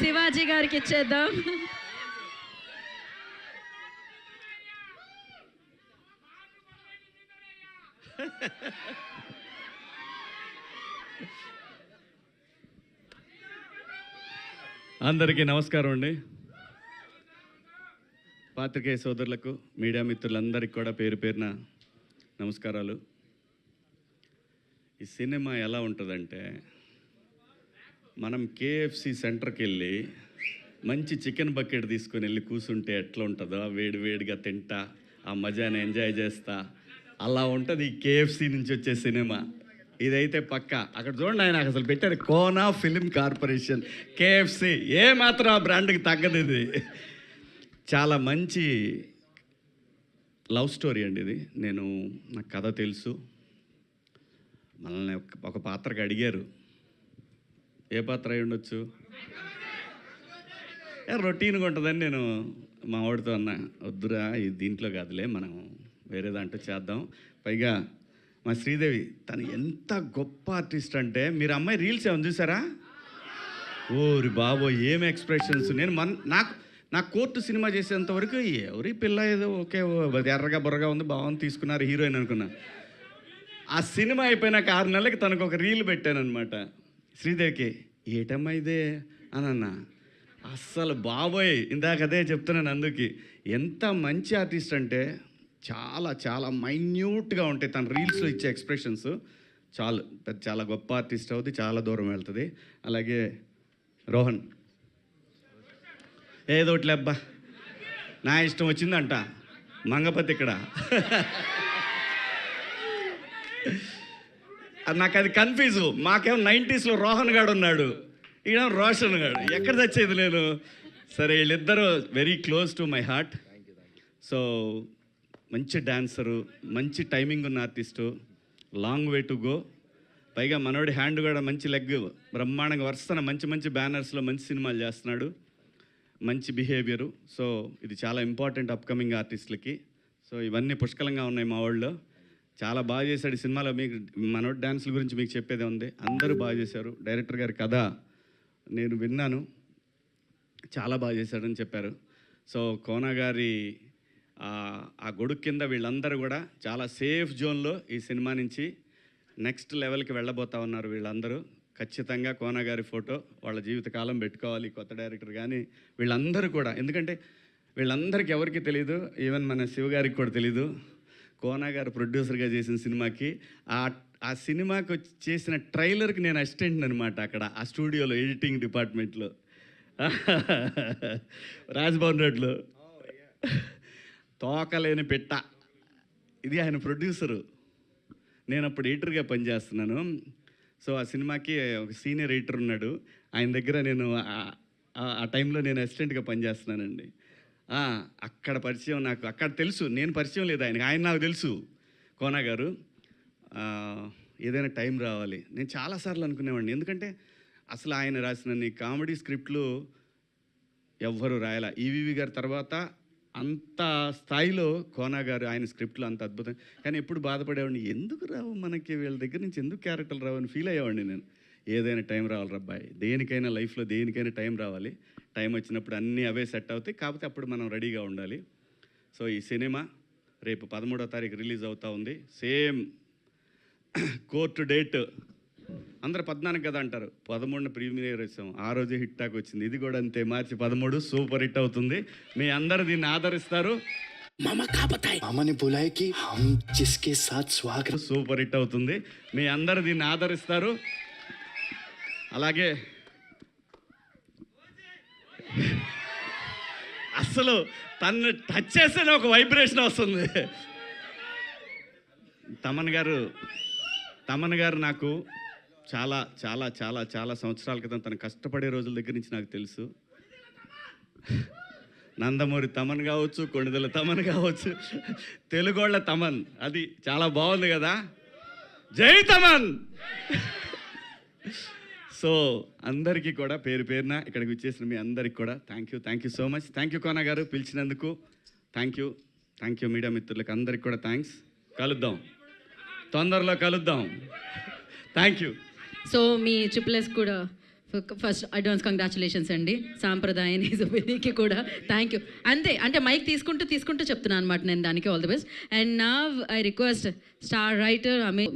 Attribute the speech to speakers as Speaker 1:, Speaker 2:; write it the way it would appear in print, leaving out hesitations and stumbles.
Speaker 1: శివాజీ గారికి ఇచ్చేద్దాం.
Speaker 2: అందరికీ నమస్కారం అండి. పాత్రికేయ సోదరులకు, మీడియా మిత్రులందరికీ కూడా పేరు పేరున నమస్కారాలు. ఈ సినిమా ఎలా ఉంటుందంటే, మనం కేఎఫ్సి సెంటర్కి వెళ్ళి మంచి చికెన్ బకెట్ తీసుకొని వెళ్ళి కూర్చుంటే ఎట్లా ఉంటుందో వేడి వేడిగా తింటా ఆ మజాని ఎంజాయ్ చేస్తా, అలా ఉంటుంది ఈ కేఎఫ్సి నుంచి వచ్చే సినిమా. ఇదైతే పక్క. అక్కడ చూడండి, ఆయన అసలు పెట్టారు కోనా ఫిలిం కార్పొరేషన్, కేఎఫ్సి. ఏ మాత్రం ఆ బ్రాండ్కి తగ్గదు. ఇది చాలా మంచి లవ్ స్టోరీ అండి. ఇది నాకు కథ తెలుసు. మనల్ని ఒక పాత్రకి అడిగారు, ఏ పాత్ర అయి ఉండొచ్చు, రొటీన్గా ఉంటుందని నేను మా వాడితో అన్నా, వద్దురా ఇది దీంట్లో కాదులే, మనం వేరే దాంట్లో చేద్దాం. పైగా మా శ్రీదేవి తను ఎంత గొప్ప ఆర్టిస్ట్ అంటే, మీరు అమ్మాయి రీల్స్ ఏమైనా చూసారా? ఓరి బాబో ఏం ఎక్స్ప్రెషన్స్. నాకు కోర్టు సినిమా చేసేంత వరకు ఎవరి పిల్ల ఏదో ఓకే ఎర్రగా బుర్రగా ఉంది, బాగుంది, తీసుకున్నారు హీరోయిన్ అనుకున్నా. ఆ సినిమా అయిపోయినాక 6 నెలలకి తనకు ఒక రీల్ పెట్టానమాట శ్రీదేవికి. ఏటమ్మా ఇదే అని అన్నా. అస్సలు బాబోయ్, ఇందాక అదే చెప్తున్నాను. అందుకే ఎంత మంచి ఆర్టిస్ట్ అంటే చాలా చాలా మైన్యూట్గా ఉంటాయి తన రీల్స్లో ఇచ్చే ఎక్స్ప్రెషన్స్. చాలా గొప్ప ఆర్టిస్ట్ అవుతుంది, చాలా దూరం వెళ్తుంది. అలాగే రోహన్ ఏదోట్లే అబ్బా, నా ఇష్టం వచ్చిందంట మంగపతి ఇక్కడ. నాకు అది కన్ఫ్యూజు. మాకేమో 90sలో రోహన్ గాడు ఉన్నాడు, ఈయన రోషన్ గాడు. ఎక్కడ తెచ్చేది నేను. సరే, వీళ్ళిద్దరూ very close to my heart. So మంచి డాన్సరు, మంచి టైమింగ్ ఉన్న artist, long way to go. పైగా మనోడి హ్యాండ్ కూడా మంచి లెగ్, బ్రహ్మాండంగా వరుసన మంచి మంచి బ్యానర్స్లో మంచి సినిమాలు చేస్తున్నాడు, మంచి బిహేవియరు. సో ఇది చాలా ఇంపార్టెంట్ అప్కమింగ్ ఆర్టిస్టులకి. సో ఇవన్నీ పుష్కలంగా ఉన్నాయి మా వాళ్ళు. చాలా బాగా చేశాడు ఈ సినిమాలో. మీకు మనోడి డ్యాన్సుల గురించి మీకు చెప్పేదే ఉంది. అందరూ బాగా చేశారు. డైరెక్టర్ గారి కథ నేను విన్నాను, చాలా బాగా చేశాడని చెప్పారు. సో కోనా గారి ఆ గొడుగు కింద వీళ్ళందరూ కూడా చాలా సేఫ్ జోన్లో ఈ సినిమా నుంచి నెక్స్ట్ లెవెల్కి వెళ్ళబోతా ఉన్నారు వీళ్ళందరూ. ఖచ్చితంగా కోనా గారి ఫోటో వాళ్ళ జీవితకాలం పెట్టుకోవాలి, కొత్త డైరెక్టర్ కానీ వీళ్ళందరూ కూడా. ఎందుకంటే వీళ్ళందరికీ ఎవరికి తెలీదు, ఈవెన్ మన శివగారికి కూడా తెలీదు. కోనా గారు ప్రొడ్యూసర్గా చేసిన సినిమాకి ఆ సినిమాకి చేసిన ట్రైలర్కి నేను అసిస్టెంట్ అనమాట అక్కడ ఆ స్టూడియోలో, ఎడిటింగ్ డిపార్ట్మెంట్లో, రాజ్భవన్ రోడ్లో. తోకలేని పెట్ట ఇది. ఆయన ప్రొడ్యూసరు, నేను అప్పుడు ఎడిటర్గా పనిచేస్తున్నాను. సో ఆ సినిమాకి ఒక సీనియర్ ఎడిటర్ ఉన్నాడు, ఆయన దగ్గర నేను ఆ టైంలో నేను అసిస్టెంట్గా పనిచేస్తున్నానండి. అక్కడ పరిచయం నాకు, అక్కడ తెలుసు, నేను పరిచయం లేదు ఆయనకి, ఆయన నాకు తెలుసు. కోనా గారు ఏదైనా టైం రావాలి. నేను చాలాసార్లు అనుకునేవాడిని, ఎందుకంటే అసలు ఆయన రాసిన కామెడీ స్క్రిప్ట్లు ఎవ్వరూ రాయాల. ఈవీవి గారి తర్వాత అంత స్థాయిలో కోనా గారు ఆయన స్క్రిప్ట్లు అంత అద్భుతం. కానీ ఎప్పుడు బాధపడేవాడిని, ఎందుకు రావు మనకి, వీళ్ళ దగ్గర నుంచి ఎందుకు క్యారెక్టర్లు రావు అని ఫీల్ అయ్యేవాడిని నేను. ఏదైనా టైం రావాలి రబ్బాయి, దేనికైనా లైఫ్లో దేనికైనా టైం రావాలి. టైం వచ్చినప్పుడు అన్నీ అవే సెట్ అవుతాయి, కాకపోతే అప్పుడు మనం రెడీగా ఉండాలి. సో ఈ సినిమా రేపు 13వ తారీఖు రిలీజ్ అవుతూ ఉంది. సేమ్ కోర్టు డేట్ అందరూ 14 కదా అంటారు, 13న ప్రీమియర్ వచ్చాం, ఆ రోజే హిట్ టాక్ వచ్చింది. ఇది కూడా అంతే, మార్చి 13 సూపర్ హిట్ అవుతుంది. మీ అందరూ దీన్ని ఆదరిస్తారు. సూపర్ హిట్ అవుతుంది, మీ అందరూ దీన్ని ఆదరిస్తారు. అలాగే అసలు తను టచ్ చేస్తేనే ఒక వైబ్రేషన్ వస్తుంది. తమన్ గారు నాకు చాలా చాలా చాలా చాలా సంవత్సరాల క్రితం తను కష్టపడే రోజుల దగ్గర నుంచి నాకు తెలుసు. నందమూరి తమన్ కావచ్చు, కొణిదెల తమన్ కావచ్చు, తెలుగోళ్ళ తమన్, అది చాలా బాగుంది కదా. జై తమన్. సో అందరికీ కూడా పేరు పేరున ఇక్కడికి వచ్చేసిన మీ అందరికీ కూడా thank you so much. Thank you Kona గారు పిలిచినందుకు. థ్యాంక్ యూ మీడియా మిత్రులకు అందరికి కూడా థ్యాంక్స్. కలుద్దాం, తొందరలో కలుద్దాం. Thank you.
Speaker 1: So me triple S కూడా ఫస్ట్ అడ్వాన్స్ కంగ్రాచులేషన్స్ అండి సాంప్రదాయని సుబినికి కూడా థ్యాంక్ యూ. అంతే, అంటే మైక్ తీసుకుంటూ చెప్తున్నాను అనమాట నేను దానికి. All the best. అండ్ నా ఐ రిక్వెస్ట్ స్టార్ రైటర్ మీరు